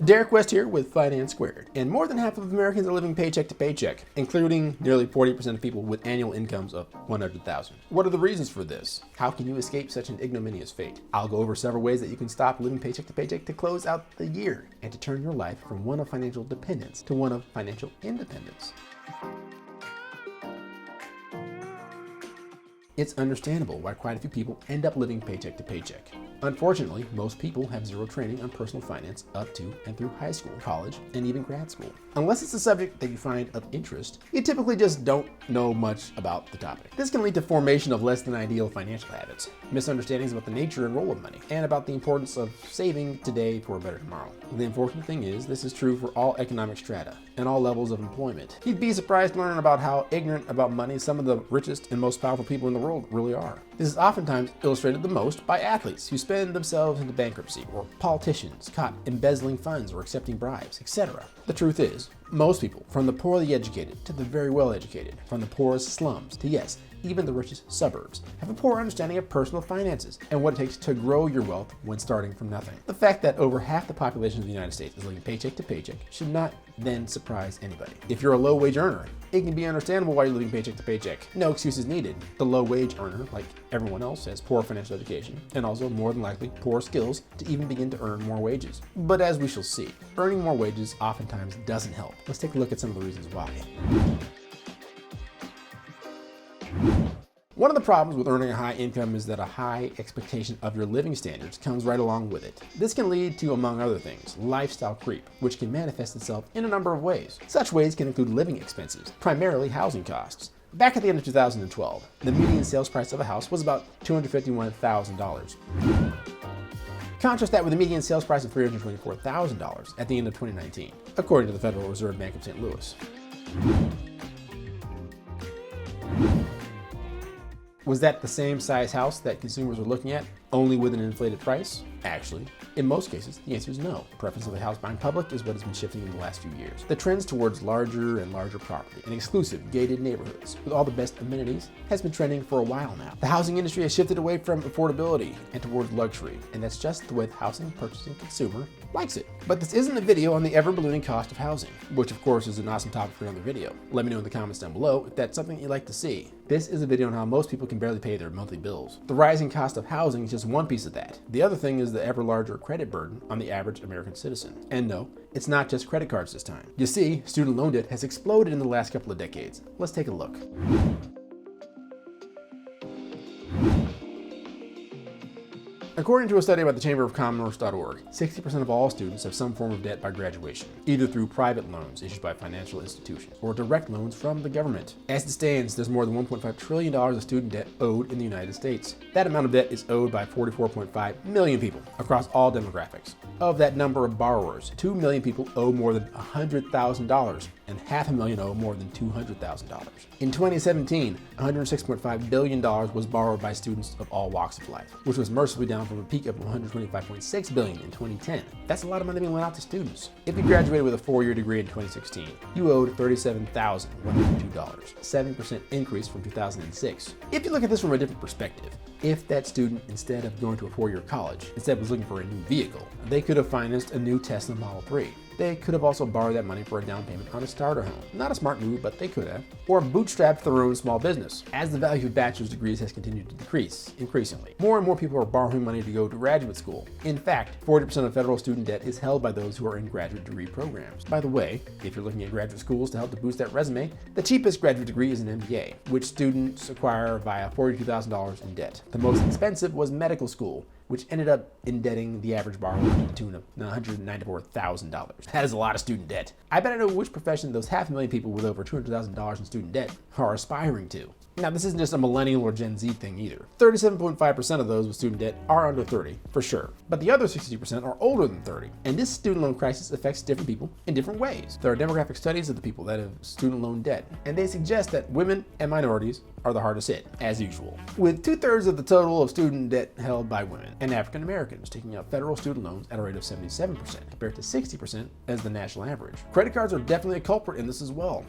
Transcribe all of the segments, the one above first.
Derek West here with Finance Squared, and more than half of Americans are living paycheck to paycheck, including nearly 40% of people with annual incomes of $100,000. What are the reasons for this? How can you escape such an ignominious fate? I'll go over several ways that you can stop living paycheck to paycheck to close out the year and to turn your life from one of financial dependence to one of financial independence. It's understandable why quite a few people end up living paycheck to paycheck. Unfortunately, most people have zero training on personal finance up to and through high school, college, and even grad school. Unless it's a subject that you find of interest, you typically just don't know much about the topic. This can lead to formation of less than ideal financial habits, misunderstandings about the nature and role of money, and about the importance of saving today for a better tomorrow. The unfortunate thing is, this is true for all economic strata and all levels of employment. You'd be surprised to learn about how ignorant about money some of the richest and most powerful people in the world really are. This is oftentimes illustrated the most by athletes who spend themselves into bankruptcy, or politicians caught embezzling funds or accepting bribes, etc. The truth is, most people, from the poorly educated to the very well educated, from the poorest slums to, yes, even the richest suburbs, have a poor understanding of personal finances and what it takes to grow your wealth when starting from nothing. The fact that over half the population of the United States is living paycheck to paycheck should not then surprise anybody. If you're a low-wage earner, it can be understandable why you're living paycheck to paycheck. No excuses needed. The low-wage earner, like everyone else, has poor financial education and also more than likely poor skills to even begin to earn more wages. But as we shall see, earning more wages oftentimes doesn't help. Let's take a look at some of the reasons why. One of the problems with earning a high income is that a high expectation of your living standards comes right along with it. This can lead to, among other things, lifestyle creep, which can manifest itself in a number of ways. Such ways can include living expenses, primarily housing costs. Back at the end of 2012, the median sales price of a house was about $251,000. Contrast that with the median sales price of $324,000 at the end of 2019, according to the Federal Reserve Bank of St. Louis. Was that the same size house that consumers were looking at, only with an inflated price? Actually, in most cases, the answer is no. The preference of the house buying public is what has been shifting in the last few years. The trends towards larger and larger property and exclusive gated neighborhoods with all the best amenities has been trending for a while now. The housing industry has shifted away from affordability and towards luxury, and that's just the way the housing purchasing consumer likes it. But this isn't a video on the ever-ballooning cost of housing, which of course is an awesome topic for another video. Let me know in the comments down below if that's something you'd like to see. This is a video on how most people can barely pay their monthly bills. The rising cost of housing is just one piece of that. The other thing is the ever larger credit burden on the average American citizen. And no, it's not just credit cards this time. You see, student loan debt has exploded in the last couple of decades. Let's take a look. According to a study by the chamberofcommerce.org, 60% of all students have some form of debt by graduation, either through private loans issued by financial institutions or direct loans from the government. As it stands, there's more than $1.5 trillion of student debt owed in the United States. That amount of debt is owed by 44.5 million people across all demographics. Of that number of borrowers, 2 million people owe more than $100,000 and 500,000 owe more than $200,000. In 2017, $106.5 billion was borrowed by students of all walks of life, which was mercifully down from a peak of $125.6 billion in 2010. That's a lot of money being lent out to students. If you graduated with a 4-year degree in 2016, you owed $37,102, a 7% increase from 2006. If you look at this from a different perspective, if that student, instead of going to a 4-year college, instead was looking for a new vehicle, they could have financed a new Tesla Model 3. They could have also borrowed that money for a down payment on a starter home. Not a smart move, but they could have. Or bootstrapped their own small business. As the value of bachelor's degrees has continued to decrease, increasingly, more and more people are borrowing money to go to graduate school. In fact, 40% of federal student debt is held by those who are in graduate degree programs. By the way, if you're looking at graduate schools to help to boost that resume, the cheapest graduate degree is an MBA, which students acquire via $42,000 in debt. The most expensive was medical school, which ended up indebting the average borrower to the tune of $194,000. That is a lot of student debt. I bet I know which profession those 500,000 people with over $200,000 in student debt are aspiring to. Now, this isn't just a millennial or Gen Z thing either. 37.5% of those with student debt are under 30, for sure. But the other 60% are older than 30. And this student loan crisis affects different people in different ways. There are demographic studies of the people that have student loan debt, and they suggest that women and minorities are the hardest hit, as usual. With 2/3 of the total of student debt held by women and African Americans taking out federal student loans at a rate of 77%, compared to 60% as the national average. Credit cards are definitely a culprit in this as well.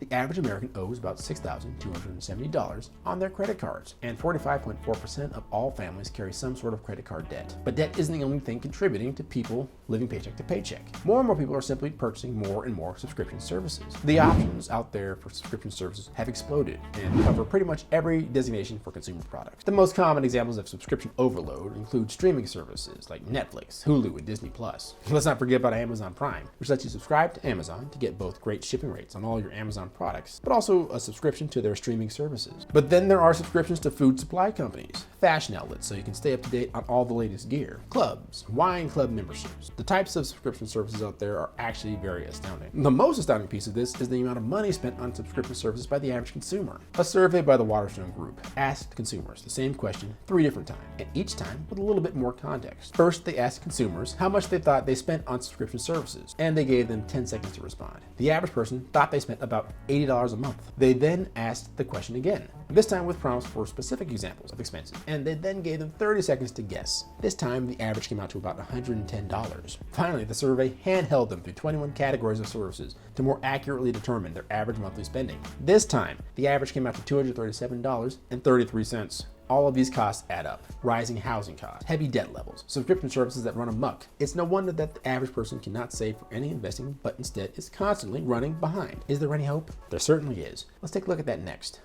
the average American owes about $6,270 on their credit cards, and 45.4% of all families carry some sort of credit card debt. But debt isn't the only thing contributing to people living paycheck to paycheck. More and more people are simply purchasing more and more subscription services. The options out there for subscription services have exploded and cover pretty much every designation for consumer products. The most common examples of subscription overload include streaming services like Netflix, Hulu, and Disney+. Let's not forget about Amazon Prime, which lets you subscribe to Amazon to get both great shipping rates on all your Amazon products, but also a subscription to their streaming services. But then there are subscriptions to food supply companies, fashion outlets so you can stay up to date on all the latest gear, clubs, wine club memberships. The types of subscription services out there are actually very astounding. The most astounding piece of this is the amount of money spent on subscription services by the average consumer. A survey by the Waterstone Group asked consumers the same question 3 different times, and each time with a little bit more context. First, they asked consumers how much they thought they spent on subscription services, and they gave them 10 seconds to respond. The average person thought they spent about $80 a month. They then asked the question again, this time with prompts for specific examples of expenses, and they then gave them 30 seconds to guess. This time, the average came out to about $110. Finally, the survey handheld them through 21 categories of services to more accurately determine their average monthly spending. This time, the average came out to $237.33. All of these costs add up. Rising housing costs, heavy debt levels, subscription services that run amok. It's no wonder that the average person cannot save for any investing, but instead is constantly running behind. Is there any hope? There certainly is. Let's take a look at that next.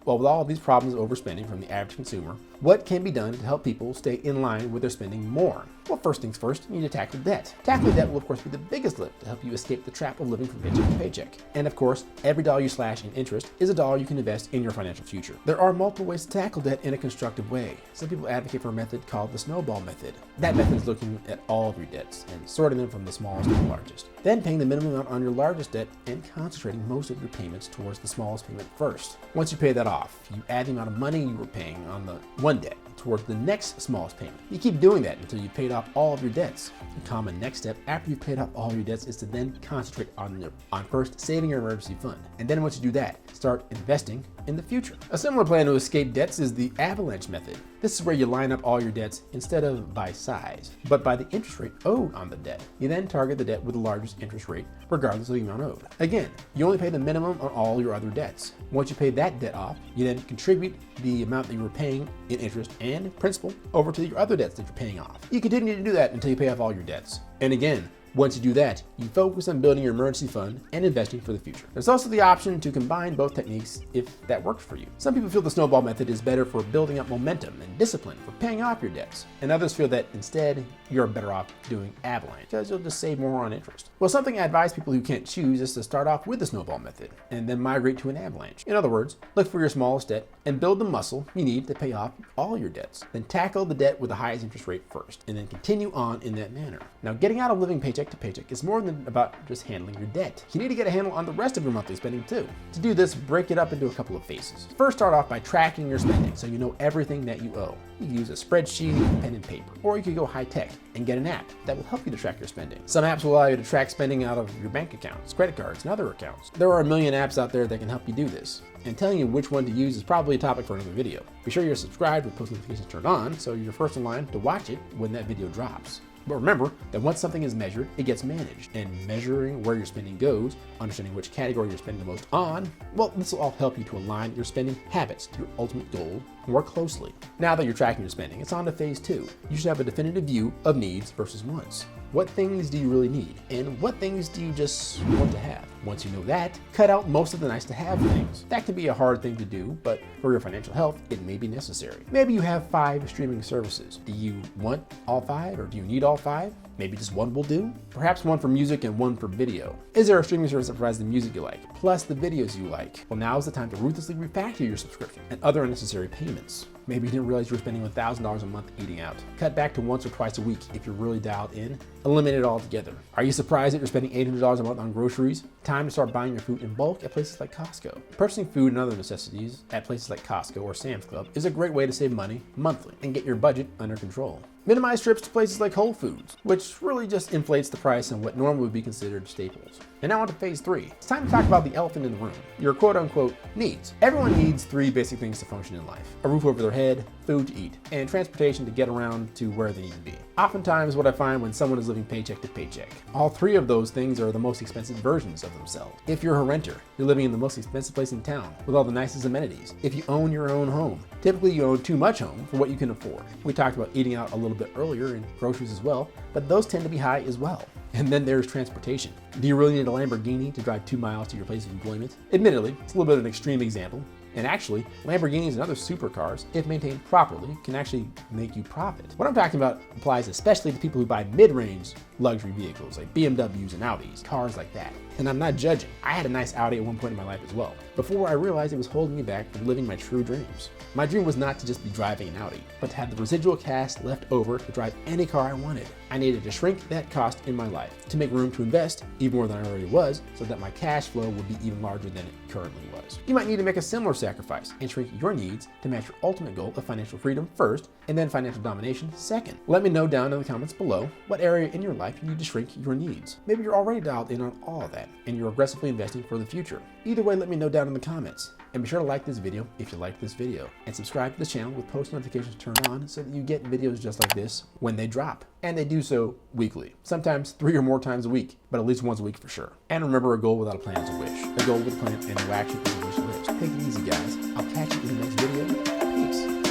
Well, with all of these problems of overspending from the average consumer, what can be done to help people stay in line with their spending more? Well, first things first, you need to tackle debt. Tackling debt will of course be the biggest lift to help you escape the trap of living from paycheck to paycheck. And of course, every dollar you slash in interest is a dollar you can invest in your financial future. There are multiple ways to tackle debt in a constructive way. Some people advocate for a method called the snowball method. That method is looking at all of your debts and sorting them from the smallest to the largest. Then paying the minimum amount on your largest debt and concentrating most of your payments towards the smallest payment first. Once you pay that off, you add the amount of money you were paying on the one debt towards the next smallest payment. You keep doing that until you've paid off all of your debts. The common next step after you've paid off all your debts is to then concentrate on first saving your emergency fund. And then once you do that, start investing in the future. A similar plan to escape debts is the avalanche method. This is where you line up all your debts instead of by size, but by the interest rate owed on the debt. You then target the debt with the largest interest rate, regardless of the amount owed. Again, you only pay the minimum on all your other debts. Once you pay that debt off, you then contribute the amount that you were paying in interest and principal over to your other debts that you're paying off. You continue to do that until you pay off all your debts. And again, once you do that, you focus on building your emergency fund and investing for the future. There's also the option to combine both techniques if that works for you. Some people feel the snowball method is better for building up momentum and discipline for paying off your debts, and others feel that instead you're better off doing avalanche because you'll just save more on interest. Well, something I advise people who can't choose is to start off with the snowball method and then migrate to an avalanche. In other words, look for your smallest debt and build the muscle you need to pay off all your debts. Then tackle the debt with the highest interest rate first, and then continue on in that manner. Now, getting out of living paycheck to paycheck is more than about just handling your debt. You need to get a handle on the rest of your monthly spending too. To do this, break it up into a couple of phases. First, start off by tracking your spending so you know everything that you owe. You can use a spreadsheet, pen and paper, or you could go high tech and get an app that will help you to track your spending. Some apps will allow you to track spending out of your bank accounts, credit cards, and other accounts. There are a million apps out there that can help you do this, and telling you which one to use is probably a topic for another video. Be sure you're subscribed with post notifications turned on so you're first in line to watch it when that video drops. But remember that once something is measured, it gets managed. And measuring where your spending goes, understanding which category you're spending the most on, well, this will all help you to align your spending habits to your ultimate goal more closely. Now that you're tracking your spending, it's on to phase 2. You should have a definitive view of needs versus wants. What things do you really need? And what things do you just want to have? Once you know that, cut out most of the nice to have things. That can be a hard thing to do, but for your financial health, it may be necessary. Maybe you have 5 streaming services. Do you want all 5 or do you need all 5? Maybe just one will do? Perhaps one for music and one for video. Is there a streaming service that provides the music you like, plus the videos you like? Well, now is the time to ruthlessly refactor your subscription and other unnecessary payments. Maybe you didn't realize you were spending $1,000 a month eating out. Cut back to once or twice a week if you're really dialed in. Eliminate it altogether. Are you surprised that you're spending $800 a month on groceries? Time to start buying your food in bulk at places like Costco. Purchasing food and other necessities at places like Costco or Sam's Club is a great way to save money monthly and get your budget under control. Minimize trips to places like Whole Foods, which really just inflates the price on what normally would be considered staples. And now on to phase 3. It's time to talk about the elephant in the room, your quote-unquote needs. Everyone needs 3 basic things to function in life: a roof over their head, food to eat, and transportation to get around to where they need to be. Oftentimes what I find when someone is living paycheck to paycheck, all 3 of those things are the most expensive versions of themselves. If you're a renter, you're living in the most expensive place in town with all the nicest amenities. If you own your own home, typically you own too much home for what you can afford. We talked about eating out a little bit earlier and groceries as well, but those tend to be high as well. And then there's transportation. Do you really need a Lamborghini to drive 2 miles to your place of employment? Admittedly, it's a little bit of an extreme example. And actually, Lamborghinis and other supercars, if maintained properly, can actually make you profit. What I'm talking about applies especially to people who buy mid-range luxury vehicles like BMWs and Audis, cars like that. And I'm not judging. I had a nice Audi at one point in my life as well, before I realized it was holding me back from living my true dreams. My dream was not to just be driving an Audi, but to have the residual cash left over to drive any car I wanted. I needed to shrink that cost in my life to make room to invest even more than I already was, so that my cash flow would be even larger than it currently was. You might need to make a similar sacrifice and shrink your needs to match your ultimate goal of financial freedom first, and then financial domination second. Let me know down in the comments below what area in your life you need to shrink your needs. Maybe you're already dialed in on all of that, and you're aggressively investing for the future. Either way, let me know down in the comments. And be sure to like this video if you like this video, and subscribe to the channel with post notifications turned on so that you get videos just like this when they drop. And they do so weekly, sometimes 3 or more times a week, but at least once a week for sure. And remember, a goal without a plan is a wish. A goal with a plan and no action is a wish list. Take it easy, guys. I'll catch you in the next video. Peace.